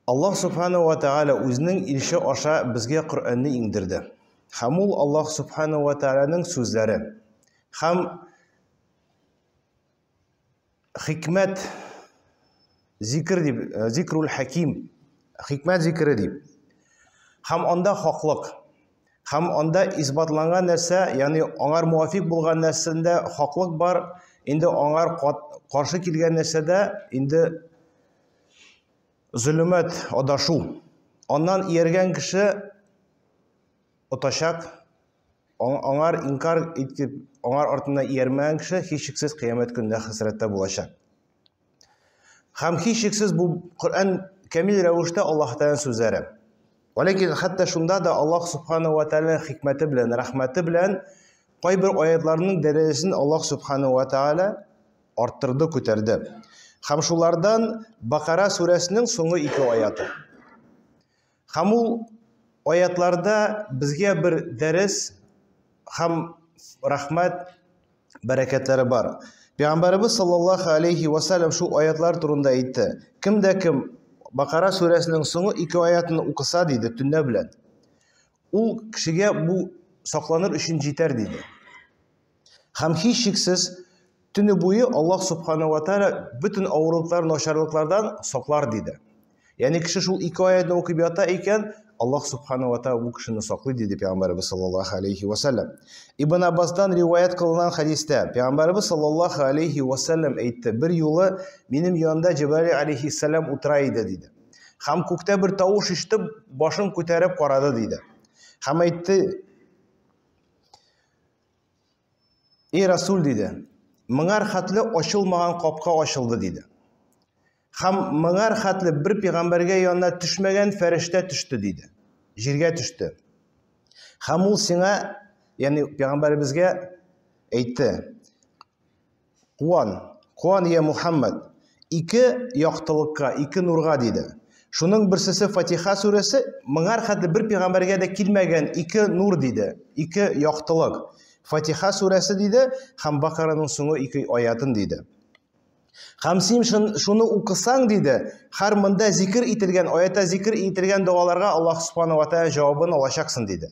Аллах Субхану ва Та'ala үзенең илче аша безгә Коръәнне иңдерде. Һәм ул Аллах Субхану ва Та'аланың сүзләре. Һәм хикмәт зикр дип, зикрул хаким, хикмәт зикре дип. Һәм анда хаклык. Һәм анда исбатланган нәрсә, ягъни аңар муафик булган нәрсәдә хаклык бар, инде аңар каршы килгән нәрсәдә инде zulümet, adaшу. Ondan iергән кеше отачак, аңар инкар итеп, аңар артына иермәгән кеше һичшиксез кыямәт көндә хәсрәттә булачак. Һәм һичшиксез бу Коръән камил рәвештә Аллаһтан сүзләре. Ләкин хәтта шунда да Аллаһ Субхану ва Та'ала хикмәте белән, рәхмәте белән кайбер аятларның дәрәҗәсен Аллаһ Субхану ва Та'ала арттырды, күтәрде. Һәм шулардан Бакара сүрәсенең соңгы 2 аяты. Һәм ул аятларда безгә бер дәрес һәм рәхмәт бәрәкәтләре бар. Пәйгамбәрбез саллаллаһу алейхи ва саллям шу аятлар турында әйтте. Кемдә кем Бакара сүрәсенең соңгы 2 аятын укыса диде төнлә белән, ул кешегә бу сакланыр өчен җитәр диде. Һәм һичшиксез Төнне буе Аллаһ Субхану ва Та'ала бүтән авырлыклар, начарлыклардан саклар диде. Ягъни кеше шул 2 аятны укып ята икән, Аллаһ Субхану ва Та'ала бу кешене саклый диде Пәйгамбәрбез саллаллаһу алейхи ва саллям. Ибн Аббастан риваят кылган хадистә Пәйгамбәрбез саллаллаһу алейхи ва саллям әйтте: "Бер юлы минем янымда Җибраил алейхиссалам утыра иде" диде. Һәм күктә бер тавыш ишетеп, башын күтәреп карады диде. Һәм әйтте: "Эй Расул" диде, "Мыңар хәтле ачылмаган капка ачылды" диде. Һәм мыңар хәтле бер пәйгамбәргә янына төшмәгән фәрештә төште диде. Җиргә төште. Һәм ул сиңа, ягъни пәйгамбәребезгә әйтте: "Куан я Мухаммад, 2 яктылыкка, 2 нурга" диде. Шуның берсесе Фатиха сүрәсе, мыңар хәтле бер пәйгамбәргә дә килмәгән 2 нур диде, 2 яктылык. Фатиха сүрәсе диде, һәм Бакараның соңгы 2 аятын диде. Һәм син шуны укысаң диде, һәр монда зикр ителгән, аятта зикр ителгән дуаларга Аллаһ Субхану ва Та'ала җавабын алачаксың диде.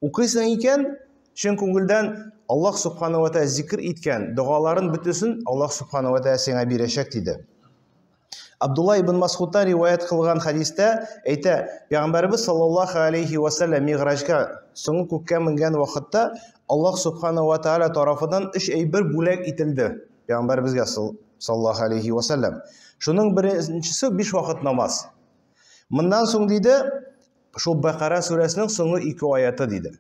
Укыйсың икән, чын күңелдән Аллаһ Субхану ва Та'ала зикр иткән дуаларын бөтесен Аллаһ Субхану ва Та'ала сиңа бирәчәк диде. Абдулла ибн Мас'удтан риваят кылган хадистә әйтә, Пәйгамбәрбез саллаллаһу алейхи ва саллям Мигъраҗга, соңгы күккә менгән вакытта Аллаһ Субхану ва Та'ала тарафыдан 3 әйбер бүләк ителде Пәйгамбәрбезгә саллаллаһу алейхи ва саллям. Шуның беренчесе 5 вакыт намаз. Моннан соң диде, шул Бакара сүрәсенең соңгы 2 аяты диде.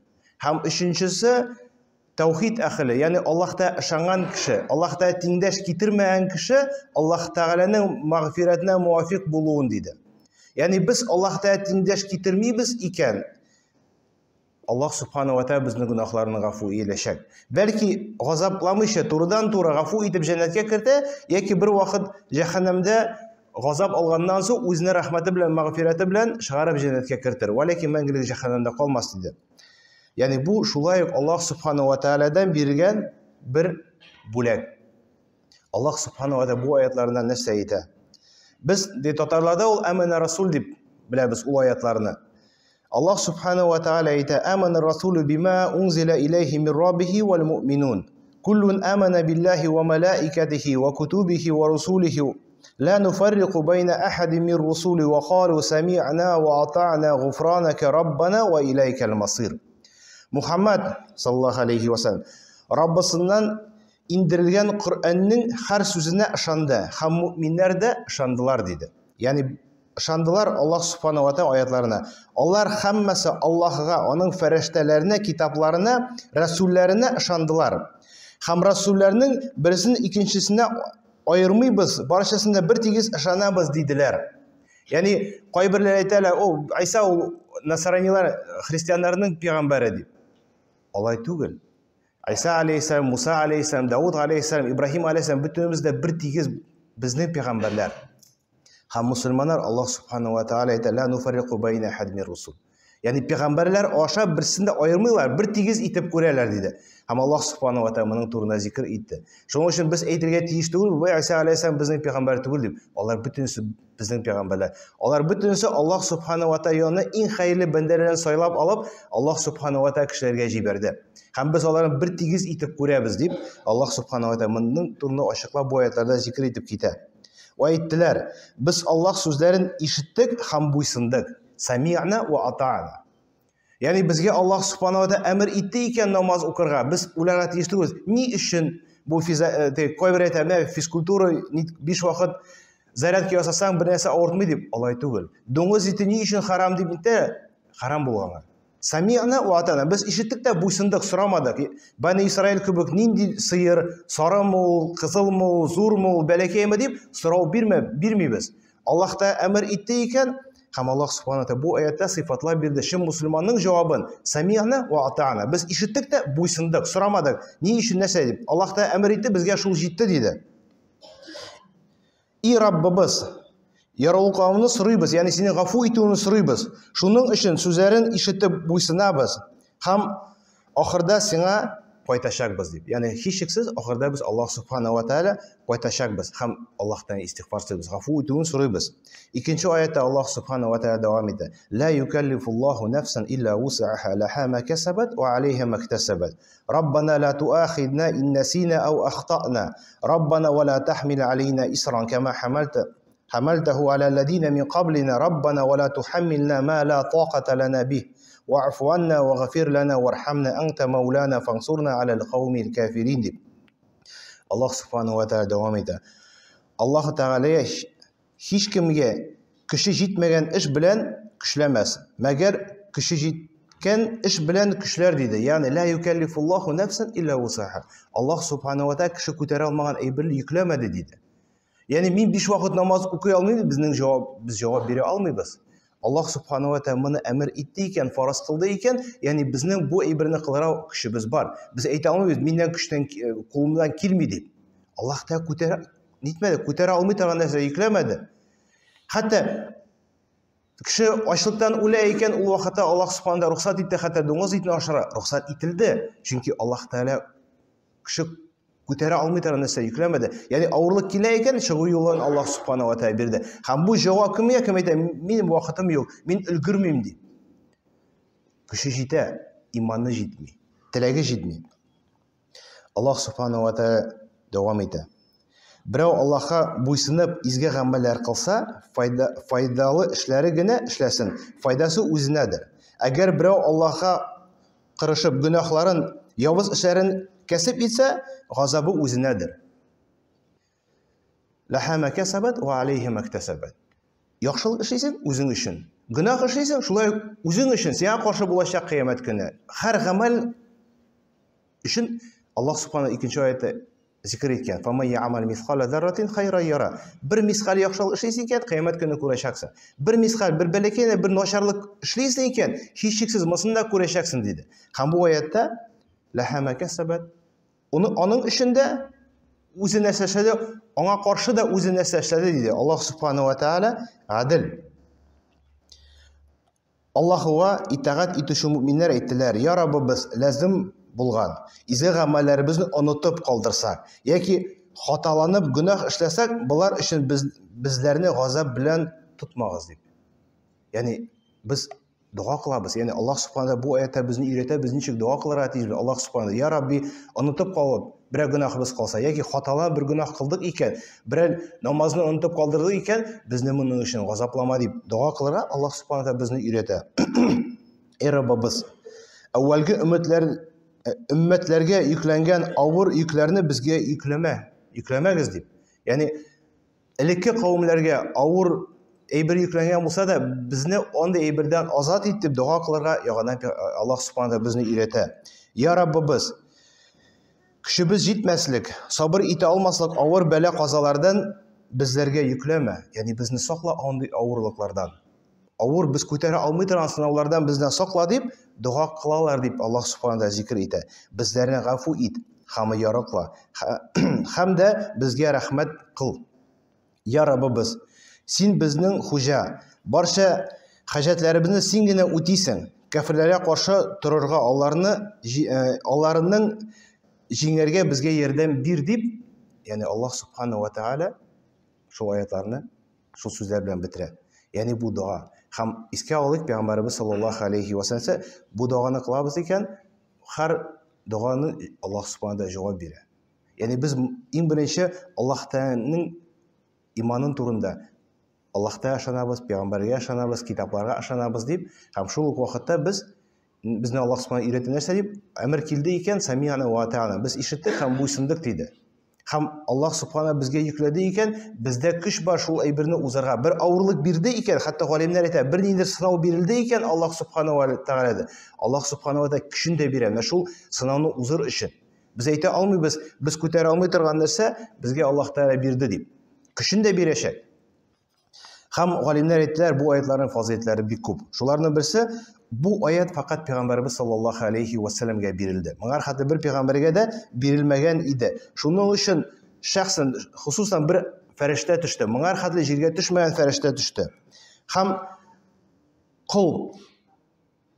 Һәм өченчесе Таухид әһле, ягъни Аллаһта ышанган кеше, Аллаһта тиңдәш китермәгән кеше Аллаһ Тәгаләнең мәгъфиратына муафик булуын диде. Ягъни без Аллаһта тиңдәш китермибез икән, Аллаһ Субхану ва Та'ала безнең гөнаһларны гафу ийләшәк. Бәлки газапламыйча турыдан-туры гафу итеп җәннәткә кертә, яки бер вакыт җәһәннәмдә газап алганнан соң үзенең рәхмәте белән, мәгъфираты белән чыгарып җәннәткә кертер. Ләкин мәңгелек җәһәннәмдә калмас диде. Ягъни бу шулай ук Аллаһ Субхану ва Та'аладан биргән бер бүләк. Аллаһ Субхану ва Та'ала бу аятларында нәрсә әйтә? Без татарларда ул «Амана Расул» дип беләбез ул аятларны. Аллаһ Субхану ва Та'ала әйтә: "Амана Расулу бима унзила илейхи мин Раббихи вал муъминун. Куллун амана биллахи ва малаикатихи ва кутубихи ва русулихи ла нуфарриқу байна ахадин мин русули ва қалу сами'на ва атa'на гуфранака раббана ва илейкал масир." Мухаммад саллаллаһу алейхи ва саллям Раббысыннан индерелгән Коръәннең һәр сүзенә ышанды, һәм муъминнәр дә ышандылар диде. Ягъни ышандылар Аллаһ Субхану ва Та'ала аятларына. Алар һәммәсе Аллаһга, аның фәрештәләренә, китапларына, рәсүлләренә ышандылар. Һәм рәсүлләрнең берсен икенчесенә аермыйбыз, барчасына бер тигез ышанабыз диделәр. Ягъни кайберләр әйтәләр: "О, Айса ул насаранилар, христианнарның пәйгамбәре" дип. Алай түгел. Айса алейхиссалам, Муса алейхиссалам, Дауд алейхиссалам, Ибраһим алейхиссалам бөтенебез дә бер тигез безнең пәйгамбәрләр. Һәм мусульманнар Аллаһ Субхану ва Та'ала әйтә: "Ла нуфарриқу байна ахад мин русул." Yani peygamberler aşağı birisinde ayırmıyorlar, bir tigiz itip görerler dedi. Hem Allah subhanahu wa ta'ala bunun turuna zikir etti. Şunun için biz aytırga tiyiş değil, bu İsa aleyhisselam bizning peygamber değil deb. Onlar bütünüsü bizning peygamberler. Onlar bütünüsü Allah subhanahu wa ta'ala en hayırlı bendelerden saylab alıp Allah subhanahu wa ta'ala kişilerge jiberdi. Hem biz onların bir tigiz itip göremiz deb Allah subhanahu wa ta'ala bunun turuna aşıqlab bu ayetlarda zikir etip kite. Ve aytdilar, biz Allah sözlerin işittik hem buysunduk. Sami'na ve ata'na. Yani bizge Allah subhanahu wa ta'ala emir etdi ekan namoz o'qirga, biz ularga tiyishtiramiz. Ni uchun bu ko'yverayotgan fizkultura 5 vaqt zaryadka yasasang bir narsa og'ritmaydi deb Alloh tugul. Do'ngiz eti ni uchun harom deb bitta harom bo'lgan. Sami'na va ata'na. Biz eshitdik da bo'ysundik, so'ramadik. Bani Isroil kubuk nindi sıyır, sarımol, qizilmol, zo'rmol, balakaymi deb so'rov bermaymiz. Allah da emir etdi ekan, ham Allah subhanahu wa ta'ala bu oyatda sifatlar berdi. Shu musulmonning javobin sami'na va ata'na. Biz eshitdik da bo'ysundik, so'ramadik. Ni uchun narsa deb. Alloh da emir etdi, bizga shul yetdi dedi. Ey Rabbimiz, yaralqavni so'raymiz, ya'ni seni g'afu etuvini so'raymiz. Shuning uchun so'zlaring eshitib bo'ysunamiz. Ham oxirda senga qo'ytashakmiz deb. Ya'ni hech shaksiz oxirda biz Alloh subhanahu va taolo qo'ytashakmiz. Ham Allohdan istig'for so'raymiz, g'afu etuvini so'raymiz. Ikkinchi oyatda Alloh subhanahu va taolo davom etdi. La yukallifullohu nafsan illa wus'aha laha ma kasabat va 'alayha ma iktasabat. Rabbana la tu'akhidna in nasina aw akhta'na. Rabbana wa la tahmil 'alayna isran kama حملته على الذين من قبلنا ربنا ولا تحملنا ما لا طاقة لنا به واعف عنا واغفر لنا وارحمنا أنت مولانا فانصرنا على القوم الكافرين deb. Allah subhanahu wa ta'ala davom etdi. Alloh taolo hech kimga kuchi yetmagan ish bilan kushlamas, magar kuchi yetgan ish bilan kushlar dedi. Ya'ni la yukallifullohu nafsan illa wusaha. Alloh subhanahu wa ta'ala kishi ko'tara olmagan aybni yuklamadi dedi. Yani men 5 vaqt namoz o'qiy olmaymiz, biz javob bera olmaymiz. Alloh subhanahu va taolo buni amr etdi ekan, faraz qildi ekan, ya'ni bizning bu ibrni qilaro kishimiz bor. Biz ayta olmaymiz, mendan kuchdan qo'limdan kelmaydi deb. Alloh ta ko'tara olmay turgan narsa yuklamadi. Hatto kishi ochlikdan o'lar ekan, u vaqtda Alloh subhanahu va taolo ruxsat etdi, hatto do'ngiz etni oshira ruxsat etildi. Chunki Alloh taolo kishi ko'tara olmay turgan narsa yuklamadi. Ya'ni og'irlik kelar ekan, shug'ul yo'ldan Alloh subhanahu va taolo berdi. Ham bu javob kimga aytadi? Mening vaqtim yo'q, men ulgurmayman deb. Kuchi yeta, iymonni yetmay, tilagi yetmay. Alloh subhanahu va taolo davom etadi. Birov Allohga bo'ysunib izga amallar qilsa, foydali ishlarigina ishlasin. Foydasi o'zinadir. Agar birov Allohga qirishib gunohlarin, yovuz ishlarini kasb etsa, g'azabi o'zinadir. Laha ma kasabat va alayha ma iktasabat. Yaxshilik ishlaysan o'zing uchun. Gunoh ishlaysan shulay o'zing uchun. Senga qarshi bo'lajak qiyomat kuni. Har amal uchun Alloh subhanahu ikkinchi oyatda zikr etgan. Faman ya'mal misqala zarratin khayran yara. Bir misqal yaxshilik ishlaysan ekan, qiyomat kuni ko'rashaksan. Bir misqal, bir balakayni, bir nosharlik ishlaysan ekan, hech cheksiz masnada ko'rashaksan dedi. Ham bu oyatda laha ma kasabat. Onun ishinde o'zi narsa ishladi, ona qarshi da o'zi narsa ishladi dedi. Alloh subhanahu va taolo adil. Allohga itoat etuvchi mu'minlar aytdilar: "Ya Rabbimiz, lazim bo'lgan izg'i amallarimizni unutib qoldirsak yoki xatolanib gunoh ishlasak, bular uchun bizlarni g'azab bilan tutmag'iz" deb. Ya'ni biz duo qilamiz. Ya'ni Alloh subhanahu bu oyatda bizni o'rgatadi, biz nechuk duo qilaramiz. Alloh subhanahu: "Ya Robbi, unutib qolib bir gunohimiz qolsa yoki xatolan bir gunoh qildik ekan, bir namozni unutib qoldirdik ekan, bizni buning uchun g'azablama" deb duo qilar. Alloh subhanahu bizni o'rgatadi. Ey Robbimiz, avvalgi ummatlarga yuklangan og'ir yuklarni bizga yuklamagiz deb. Ya'ni ilki qavmlarga og'ir aybir yuklangan bo'lsa da bizni onda aybirdan ozod et deb duo qilarga yog'adan Alloh subhanahu bizni o'rgatadi. Ya Robbimiz, kuchimiz yetmaslik, sabr eta olmaslik og'ir bala qazolardan bizlarga yuklama. Ya'ni bizni saqla onda og'irliklardan. Og'ir biz ko'tara olmay turgan sinovlardan bizdan saqla deb duo qilalar deb Alloh subhanahu zikr etadi. Bizlarni g'afu et, hamma yaratla, hamda bizga rahmat qil. Ya Robbimiz, sen bizning xo'ja, barcha hojatlarimizni sengina o'taysan. кәфирләргә каршы торырга, аларның җиңәргә безгә ярдәм бир дип, ягъни Аллаһ субхана ва тааля шул аятларны шул сүзләр белән бетерә. Ягъни бу дуа. Һәм искә алыйк, Пәйгамбәрбез саллаллаһу алейхи ва саллям бу дуаны кылабыз икән, һәр дуаны Аллаһ субхана да җавап бирә. Ягъни без иң беренче Аллаһ Тәгаләнең иманын турында, Аллаһта ышанабыз, Пәйгамбәргә ышанабыз, китапларга ышанабыз дип, һәм шул ук вакытта безне Аллаһ субхана өйрәтә нәрсә дип, әмер килде икән, сами'на ва атa'на. Без ишеттек һәм буйсындык диде. Һәм Аллаһ субхана безгә йөкләде икән, бездә көч бар шул әйберне узарга. Бер авырлык бирде икән, хәтта галимнәр әйтә, бер ниндидер сынау бирелде икән Аллаһ субхана ва тааля. Аллаһ субхана ва тааля көчен дә бирә, менә шул сынауны узыр өчен. Без әйтә алмыйбыз, без күтәрә алмый торган нәрсә безгә Аллаһ тааля бирде дип. Көчен дә бирәчәк. Һәм галимнәр әйттеләр, бу аятларның фазиләтләре бик күп. Шуларның берсе, бу аят фақат Пәйгамбәрбез саллаллаһу алейхи ва саллямга бирелде. Моңар хәтта бер пәйгамбәргә дә бирелмәгән иде. Шуның өчен шәхсән, хусусан бер фәрештә төште. Моңар хәтта җиргә төшмәгән фәрештә төште. Һәм кул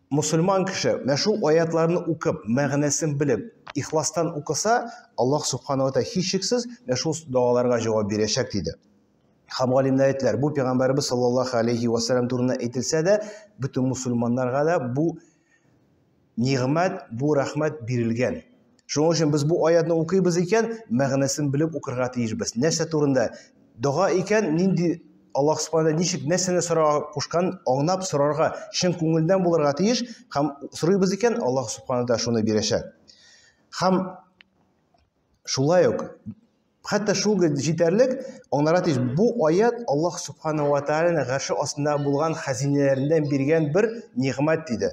мусульман кеше менә шул аятларны укып, мәгънәсен белеп, ихластан укыса, Аллаһ субхана ва тааля һичшиксез менә шул дуаларга җавап бирәчәк диде. Һәм галимнәр әйттеләр, бу Пәйгамбәрбез саллаллаһу алейхи ва саллям турында әйтелсә дә, бөтен мусульманнарга да бу нигъмәт, бу рәхмәт бирелгән. Шуның өчен без бу аятны укыйбыз икән, мәгънәсен белеп укырга тиешбез. Нәрсә турында дуа икән, нинди Аллаһ субхана ничек нәрсәне сорарга кушкан, аңлап сорарга, чын күңелдән булырга тиеш, һәм сорыйбыз икән, Аллаһ субхана да шуны бирәчәк. Һәм шулай ук хәтта шул җитәрлек, аңларга тиеш, бу аят Аллаһ субхана ва тааляның гарше астында булган хәзинәләреннән биргән бер нигъмәт диде.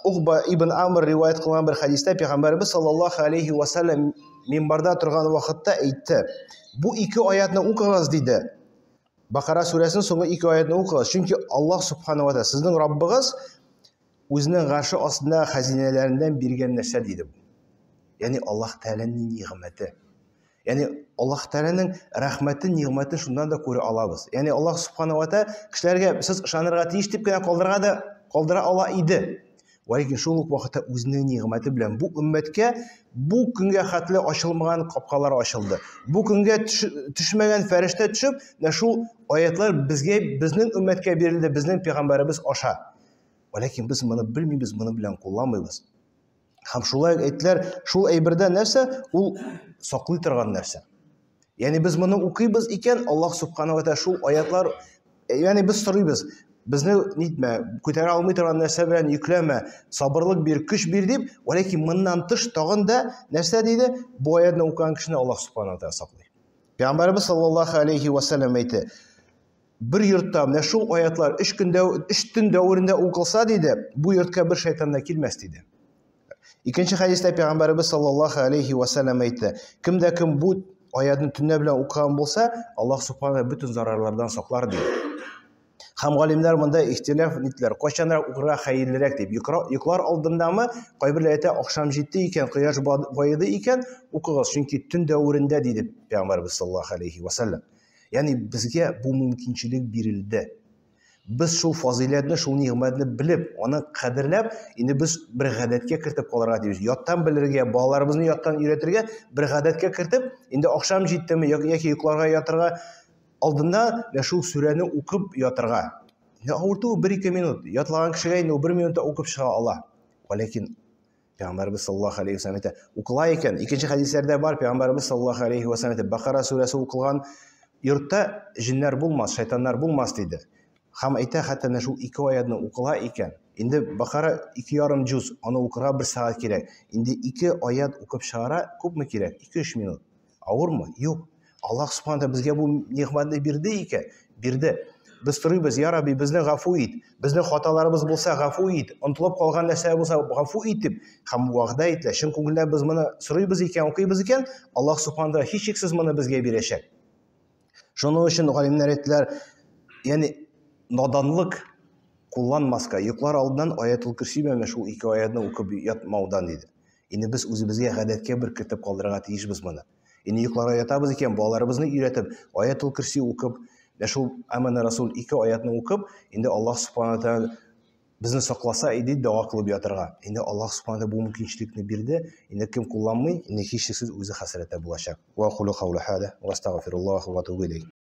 Угба ибн Амр риваят кылган бер хадистә Пәйгамбәрбез саллаллаһу алейхи ва саллям минбарда торган вакытта әйтте. Бу ике аятны укыгыз диде. Бакара сүрәсенең соңгы ике аятны укыгыз. Чөнки Аллаһ субхана ва тааля сезнең Раббыгыз үзенең гарше астында хәзинәләреннән биргән нәрсә диде. Ягъни Аллаһ Тәгаләнең нигъмәте. Ягъни Аллаһ Тәгаләнең рәхмәтен, нигъмәтен шуннан да күрә алабыз. Ягъни Аллаһ субхана ва тааля кешеләргә сез ышанырга тиеш дип кенә калдыра ала иде. Ләкин шул ук вакытта үзенең нигъмәте белән бу өммәткә бу көнгә хәтле ачылмаган капкалар ачылды. Бу көнгә төшмәгән фәрештә төшеп, менә шул аятлар безгә, безнең өммәткә бирелде, безнең пәйгамбәрбез аша. Ләкин без моны белмибез, моны белән кулланмыйбыз. Һәм шулай әйттеләр, шул әйбердә нәрсә? Ул саклый торган нәрсә. Ягъни без моны укыйбыз икән, Аллаһ субхана ва тааля шул аятлар, ягъни без сорыйбыз, безне нитмә, күтәрә алмый торган нәрсә белән йөкләмә, сабырлык бир, көч бир дип, ләкин моннан тыш тагын да нәрсә диде? Бу аятны укыган кешене Аллаһ субхана ва тааля саклый. Пәйгамбәрбез саллаллаһу алейхи ва саллям әйтте, бер йортта менә шул аятлар 3 төн дәврендә укылса диде, бу йортка бер шайтан да килмәс диде. Икенче хадистә Пәйгамбәрбез саллаллаһу алейхи ва саллям әйтте, кемдә кем бу аятны төннә белән укыган булса, Аллаһ субхана бөтен зарарлардан саклар диде. Һәм галимнәр монда ихтилаф иттеләр, кайчанрак укырга хәерлерәк дип. Йоклар алдындамы, кайберләр әйтә, ахшам җитте икән, кояш байды икән, укыгыз, чөнки төн дәврендә диде Пәйгамбәрбез саллаллаһу алейхи ва саллям. Ягъни безгә бу мөмкинчелек бирелде. Без шул фазиләтне, шул нигъмәтне белеп, аны кадерләп, инде без бер гадәткә кертеп калырга тиеш. Яттан белергә, балаларыбызны яттан өйрәтергә, бер гадәткә кертеп, инде ахшам җиттеме яки йокларга ятырга алдында шул сүрәне укып ятырга. Авырту 1-2 минут. Ятлаган кешегә инде 1 минутта укып чыга ала. Ләкин Пәйгамбәрбез саллаллаһу алейхи ва саллям әйтә, укыла икән. Икенче хадисләрдә бар, Пәйгамбәрбез саллаллаһу алейхи ва саллям әйтә, Бакара сүрәсе укылган йортта җиннәр булмас, шайтаннар булмас диде. Һәм әйтә, хәтта шул 2 аятны укыла икән. Инде Бакара 2,5 җүз, аны укырга 1 сәгать кирәк. Инде 2 аят укып чыгара күпме кирәк? 2-3 минут. Авырмы? Юк. Аллаһ субхана безгә бу нигъмәтне бирде икән. Бирде. Без сорыйбыз, я Рабби, безне гафу ит. Безнең хаталарыбыз булса гафу ит. Онтылып калган нәрсә булса гафу ит дип. Һәм вәгъдә итә. Чын күңелдән без моны сорыйбыз икән, укыйбыз икән, Аллаһ субхана һичшиксез моны безгә бирәчәк. Шуның өчен галимнәр әйттеләр, ягъни наданлык кулланмаска, йоклар алдыннан аятул курси белән шул 2 аятны укып ятмаудан диде. Инде без үзебезгә гадәткә бер кертеп калдырырга тиешбез моны. Инде йокларга ятабыз икән, балаларыбызны өйрәтеп, аятул курси укып, шул Амана Расул 2 аятны укып, инде Аллаһ субхана тааля безне сакласа иде дуа кылып ятырга. Инде Аллаһ Субханаһу бу мөмкинчелекне бирде. Инде кем кулланмый, инде һичшиксез үзе хәсрәттә булачак. Ва кулу каула хада ва астагфируллаһ ва атубу илейх.